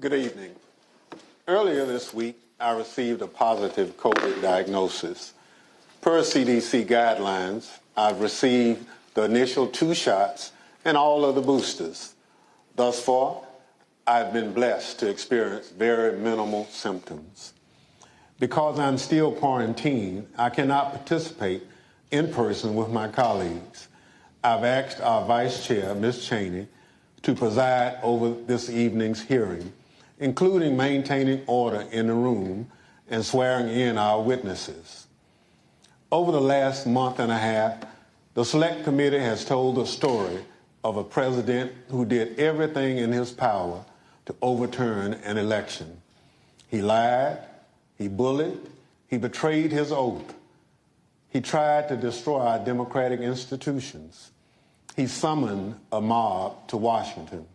Good evening. Earlier this week, I received a positive COVID diagnosis. Per CDC guidelines, I've received the initial 2 shots and all of the boosters. Thus far, I've been blessed to experience very minimal symptoms. Because I'm still quarantined, I cannot participate in person with my colleagues. I've asked our Vice Chair, Ms. Cheney, to preside over this evening's hearing, including maintaining order in the room and swearing in our witnesses. Over the last month and a half, the Select Committee has told the story of a president who did everything in his power to overturn an election. He lied, he bullied, he betrayed his oath. He tried to destroy our democratic institutions. He summoned a mob to Washington.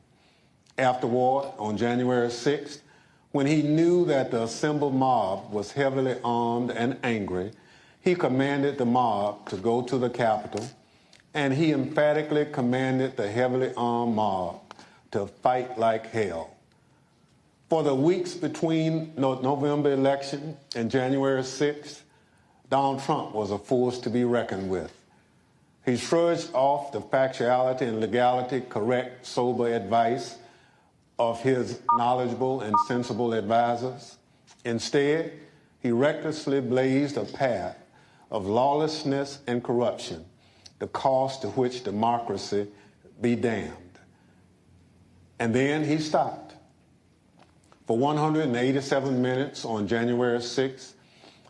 Afterward, on January 6th, when he knew that the assembled mob was heavily armed and angry, he commanded the mob to go to the Capitol, and he emphatically commanded the heavily armed mob to fight like hell. For the weeks between the November election and January 6th, Donald Trump was a force to be reckoned with. He shrugged off the factuality and legality correct, sober advice of his knowledgeable and sensible advisors. Instead, he recklessly blazed a path of lawlessness and corruption, the cost to which democracy be damned. And then he stopped. For 187 minutes on January 6th,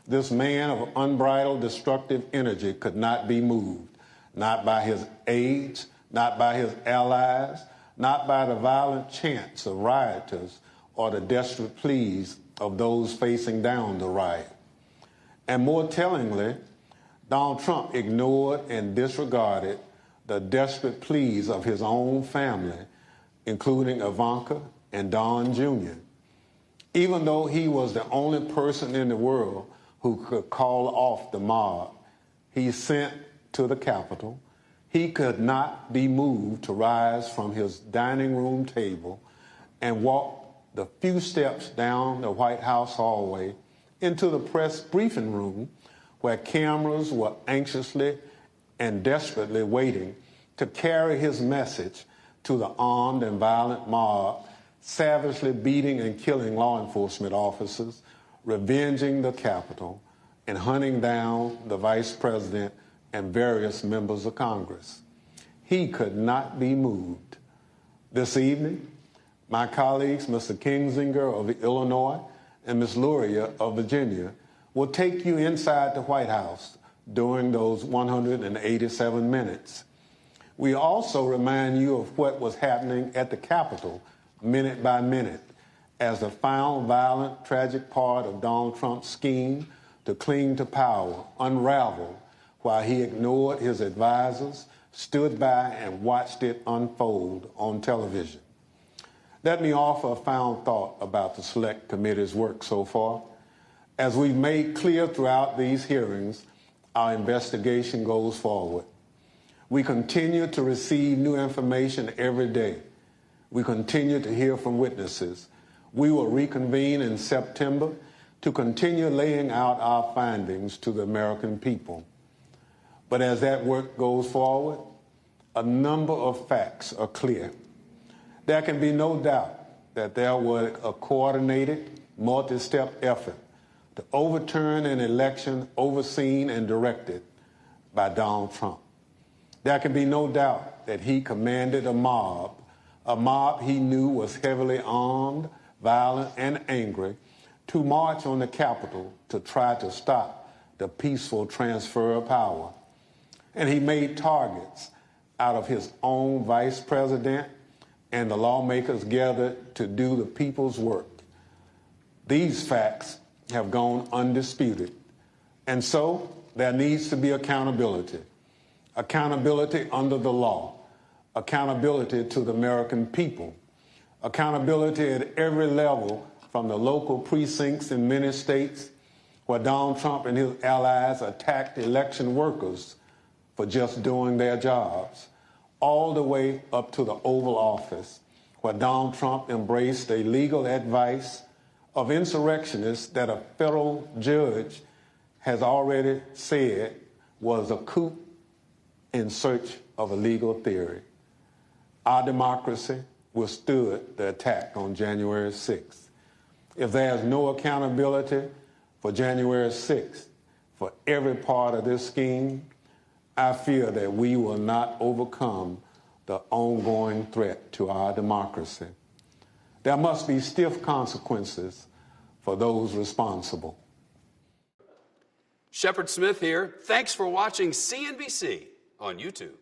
this man of unbridled destructive energy could not be moved, not by his aides, not by his allies, not by the violent chants of rioters or the desperate pleas of those facing down the riot. And more tellingly, Donald Trump ignored and disregarded the desperate pleas of his own family, including Ivanka and Don Jr. Even though he was the only person in the world who could call off the mob he sent to the Capitol, he could not be moved to rise from his dining room table and walk the few steps down the White House hallway into the press briefing room where cameras were anxiously and desperately waiting to carry his message to the armed and violent mob, savagely beating and killing law enforcement officers, revenging the Capitol, and hunting down the Vice President and various members of Congress. He could not be moved. This evening, my colleagues, Mr. Kingsinger of Illinois and Ms. Luria of Virginia, will take you inside the White House during those 187 minutes. We also remind you of what was happening at the Capitol minute by minute as the final violent, tragic part of Donald Trump's scheme to cling to power unraveled while he ignored his advisors, stood by and watched it unfold on television. Let me offer a final thought about the Select Committee's work so far. As we've made clear throughout these hearings, our investigation goes forward. We continue to receive new information every day. We continue to hear from witnesses. We will reconvene in September to continue laying out our findings to the American people. But as that work goes forward, a number of facts are clear. There can be no doubt that there was a coordinated, multi-step effort to overturn an election overseen and directed by Donald Trump. There can be no doubt that he commanded a mob he knew was heavily armed, violent, and angry, to march on the Capitol to try to stop the peaceful transfer of power. And he made targets out of his own vice president and the lawmakers gathered to do the people's work. These facts have gone undisputed. And so there needs to be accountability. Accountability under the law. Accountability to the American people. Accountability at every level, from the local precincts in many states where Donald Trump and his allies attacked election workers for just doing their jobs, all the way up to the Oval Office, where Donald Trump embraced a legal advice of insurrectionists that a federal judge has already said was a coup in search of a legal theory. Our democracy withstood the attack on January 6th. If there's no accountability for January 6th, for every part of this scheme, I fear that we will not overcome the ongoing threat to our democracy. There must be stiff consequences for those responsible. Shepard Smith here. Thanks for watching CNBC on YouTube.